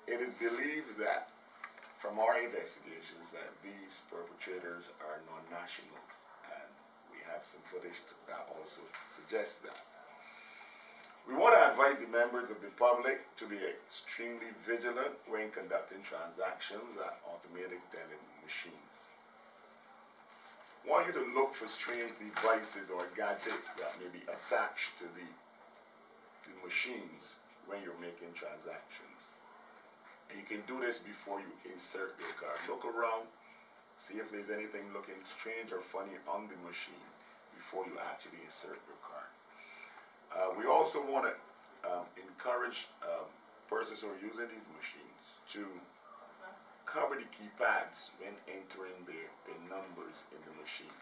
It is believed that, from our investigations, that these perpetrators are non-nationals, and we have some footage that also suggests that. We want to advise the members of the public to be extremely vigilant when conducting transactions at automated telling machines. We want you to look for strange devices or gadgets that may be attached to the machines when you're making transactions. And you can do this before you insert your card. Look around, see if there's anything looking strange or funny on the machine before you actually insert your card. We also want to encourage persons who are using these machines to cover the keypads when entering their numbers in the machine,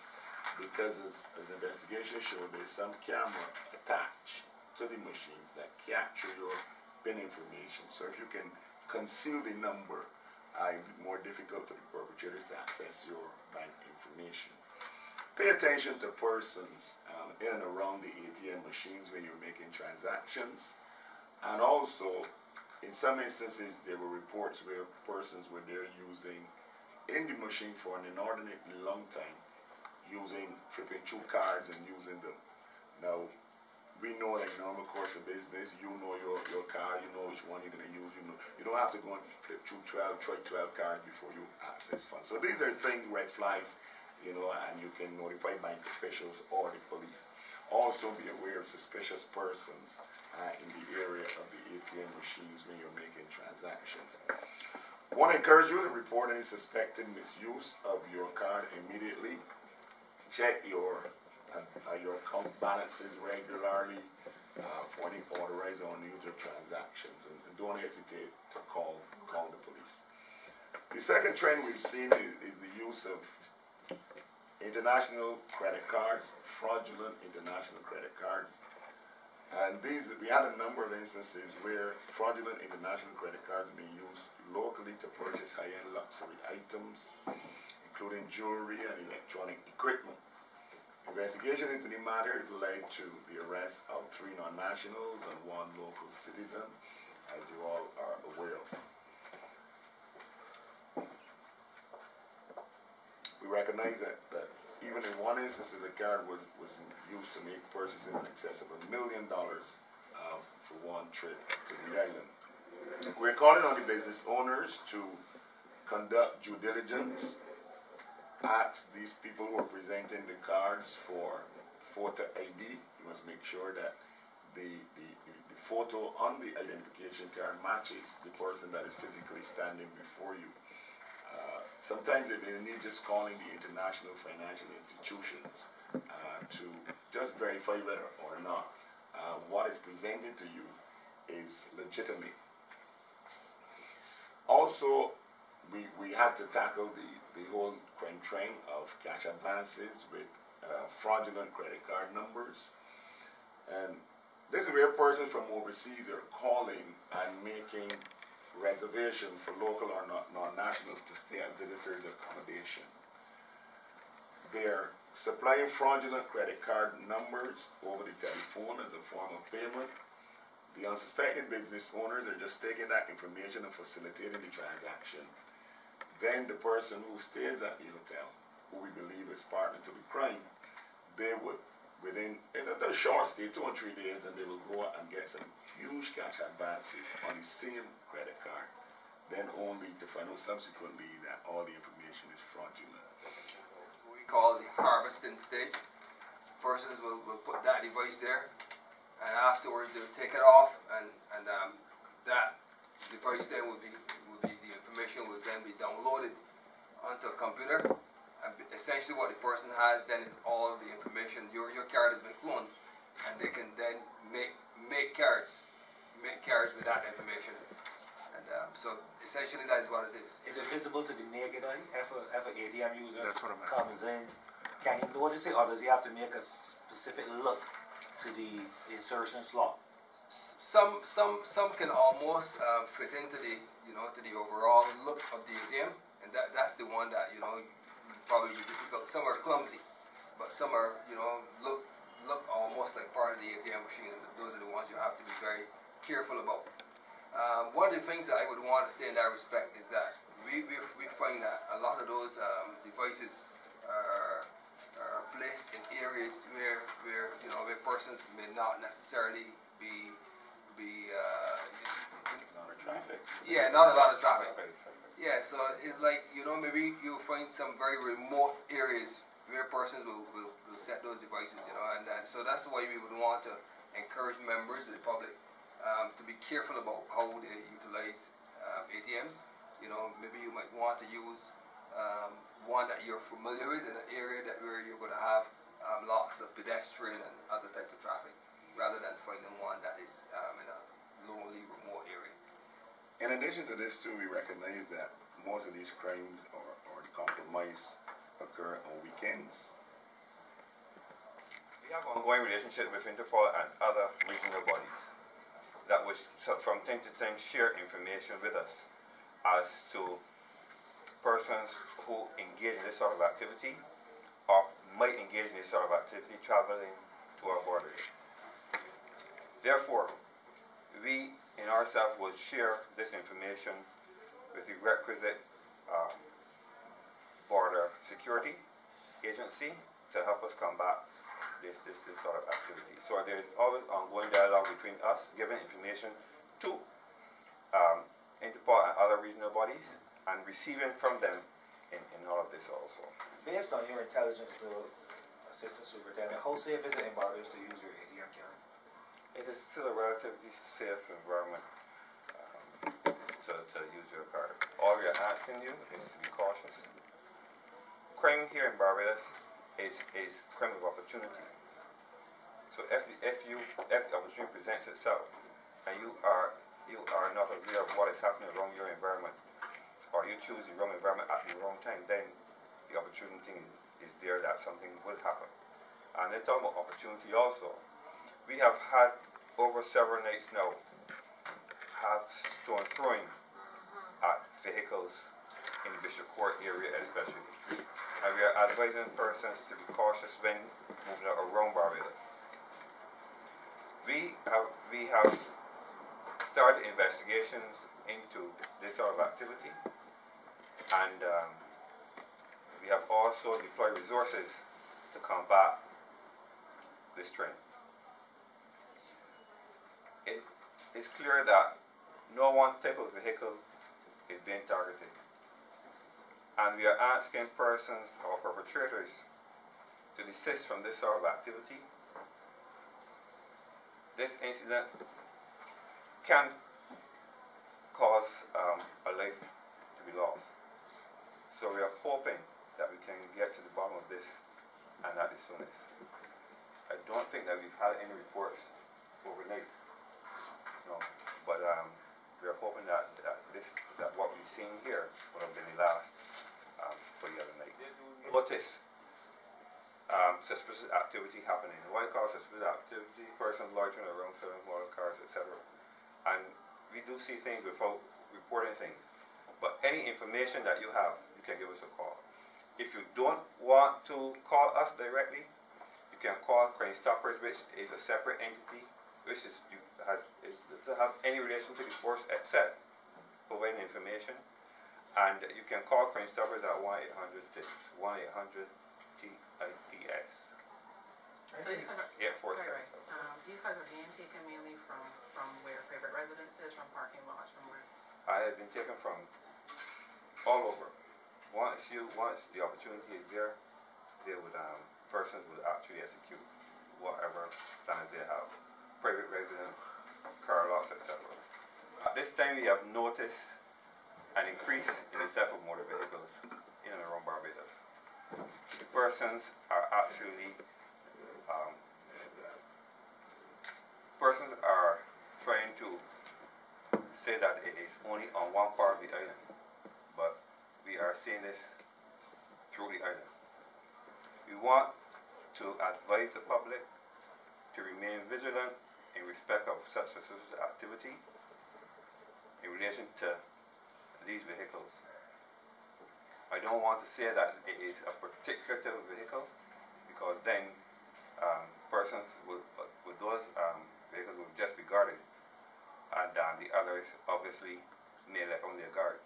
because as investigation showed, there's some camera attached to the machines that capture your PIN information. So if you can conceal the number, it will be more difficult for the perpetrators to access your bank information. Pay attention to persons in and around the ATM machines when you're making transactions. And also, in some instances, there were reports where persons were there using in the machine for an inordinately long time, flipping through cards and using them. Now, we know that in normal course of business, you know your card, you know which one you're going to use, you don't have to go and flip through 12 cards before you access funds. So these are things, red flags, and you can notify bank officials or the police. Also be aware of suspicious persons in the area of the ATM machines when you're making transactions. I want to encourage you to report any suspected misuse of your card immediately. Check your account balances regularly for any authorized or unusual transactions, and don't hesitate to call the police. The second trend we've seen is the use of international credit cards, fraudulent international credit cards. And we had a number of instances where fraudulent international credit cards are being used locally to purchase high-end luxury items, including jewelry and electronic equipment. Investigation into the matter led to the arrest of 3 non-nationals and 1 local citizen, as you all are aware of. We recognize that even in one instance, the card was used to make purchases in excess of $1 million for one trip to the island. We're calling on the business owners to conduct due diligence, ask these people who are presenting the cards for photo ID. You must make sure that the photo on the identification card matches the person that is physically standing before you. Sometimes they need just calling the international financial institutions to just verify whether or not what is presented to you is legitimate. Also, we had to tackle the whole trend of cash advances with fraudulent credit card numbers. And this is where persons from overseas are calling and making reservations for local or non-nationals to stay at visitors' accommodation. They're supplying fraudulent credit card numbers over the telephone as a form of payment. The unsuspecting business owners are just taking that information and facilitating the transaction. Then the person who stays at the hotel, who we believe is partner to the crime, they would, within a short stay, 2 or 3 days, and they will go out and get some huge cash advances on the same credit card, then only to find out subsequently that all the information is fraudulent. We call the harvesting stage. Persons will put that device there, and afterwards they'll take it off, and that device then will be the information will then be downloaded onto a computer. And essentially what the person has then is all of the information. Your card has been cloned, and they can then make cards with that information. And so essentially that is what it is. Is it visible to the naked eye? If an ATM user comes in, can he notice it, or does he have to make a specific look to the insertion slot? Some can almost fit into the to the overall look of the ATM, and that's the one that probably be difficult. Some are clumsy, but some are look almost like part of the ATM machine. And those are the ones you have to be very careful about. One of the things that I would want to say in that respect is that we find that a lot of those devices are placed in areas where persons may not necessarily be Not a traffic. yeah, not a lot of traffic. Yeah, so it's like, maybe you'll find some very remote areas where persons will set those devices, and so that's why we would want to encourage members of the public to be careful about how they utilize ATMs. Maybe you might want to use one that you're familiar with in an area where you're going to have lots of pedestrian and other type of traffic, rather than finding one that is in a lonely, remote area. In addition to this too, we recognize that most of these crimes or the compromise occur on weekends. We have an ongoing relationship with Interpol and other regional bodies that will from time to time share information with us as to persons who engage in this sort of activity or might engage in this sort of activity traveling to our borders. Therefore, we in ourselves will share this information with the requisite border security agency to help us combat this sort of activity. So there is always ongoing dialogue between us, giving information to Interpol and other regional bodies, and receiving from them in all of this also. Based on your intelligence, Assistant Superintendent, how safe is it in Barbados to use your ATM card? It is still a relatively safe environment to use your card. All we are asking you is to be cautious. Crime here in Barbados is crime of opportunity. So if the opportunity presents itself and you are not aware of what is happening around your environment, or you choose the wrong environment at the wrong time, then the opportunity is there that something will happen. And then talking about opportunity also, we have had over several nights now have stone throwing at vehicles in the Bishop Court area especially. And we are advising persons to be cautious when moving around Barbados. We have started investigations into this sort of activity, and we have also deployed resources to combat this trend. It is clear that no one type of vehicle is being targeted, and we are asking persons or perpetrators to desist from this sort of activity. This incident can cause a life to be lost. So we are hoping that we can get to the bottom of this, and that is soonest. I don't think that we've had any reports overnight, but we are hoping that what we've seen here will have been the last for the other night. Notice suspicious activity happening. What I call suspicious activity, persons loitering around certain model cars, etc. And we do see things without reporting things. But any information that you have, you can give us a call. If you don't want to call us directly, you can call Crime Stoppers, which is a separate entity, which doesn't have any relation to the force except providing information. And you can call Crime Stoppers at 1-800-TIPS, 1-800-TIPS. So these cars are, these cars are being taken mainly from where private residences, from parking lots, from where? I have been taken from all over. Once the opportunity is there, they would persons would actually execute whatever plans they have. Private residence, car lots, etc. At this time, we have noticed an increase in the theft of motor vehicles in and around Barbados. The persons are actually trying to say that it is only on one part of the island, but we are seeing this through the island. We want to advise the public to remain vigilant in respect of such suspicious activity in relation to these vehicles. I don't want to say that it is a particular type of vehicle, because then persons with those vehicles will just be guarded and the others obviously may let on their guard.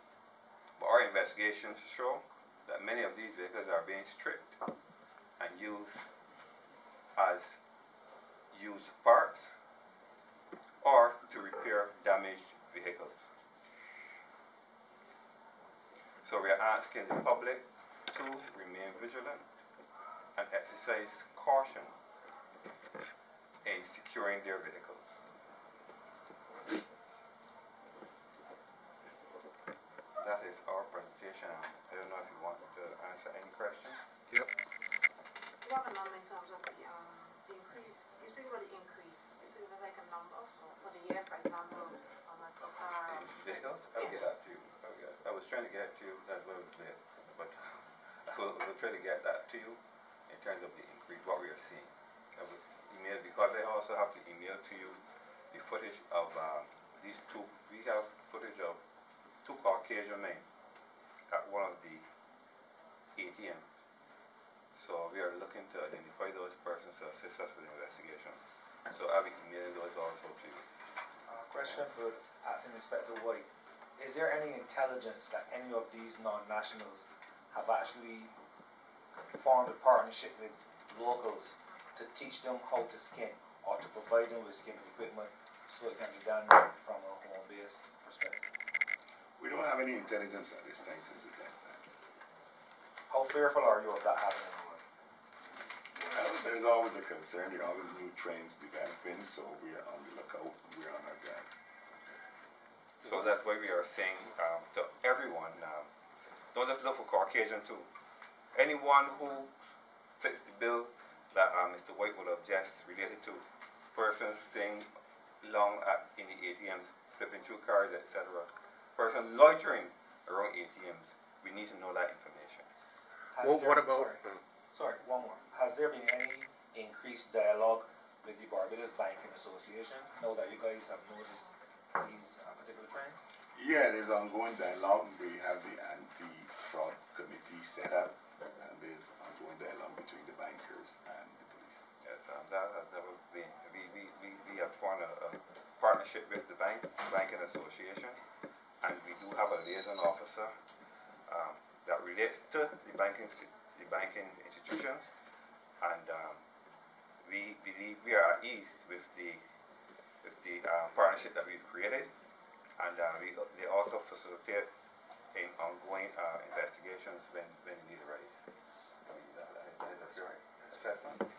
But our investigations show that many of these vehicles are being stripped and used as used parts or to repair damaged vehicles. So we are asking the public to remain vigilant and exercise caution in securing their vehicles. That is our presentation. I don't know if you want to answer any questions. Yep. You have a number in terms of the increase. You speak about the increase. You speak about like a number for the year, for example, so far. Vehicles? I'll get that to you. I was trying to get to you, that's what I was there. But I will try to get that to you in terms of the increase, what we are seeing. I will email, because I also have to email to you the footage of these two. We have footage of two Caucasian men at one of the ATMs. So we are looking to identify those persons to assist us with the investigation. So I'll be emailing those also to you. Question for Acting Inspector White. Is there any intelligence that any of these non-nationals have actually formed a partnership with locals to teach them how to skin or to provide them with skimming equipment so it can be done from a home-based perspective? We don't have any intelligence at this time to suggest that. How fearful are you of that happening? Well, there's always a concern. There are always new trends developing, so we are on the lookout. We are on our guard. So that's why we are saying to everyone, don't just look for Caucasian too. Anyone who fits the bill that Mr. White would have just related to, persons staying long in the ATMs, flipping through cards, etc. Person loitering around ATMs, we need to know that information. What about... Sorry, one more. Has there been any increased dialogue with the Barbadians Banking Association now that you guys have noticed these particular trends? Yeah, there's ongoing dialogue. We have the anti-fraud committee set up, and there's ongoing dialogue between the bankers and the police. Yes, that has never been. We have formed a partnership with the banking association, and we do have a liaison officer that relates to the banking institutions, and we believe we are at ease with the partnership that we've created, and they also facilitate in ongoing investigations when the need arises. That's your assessment.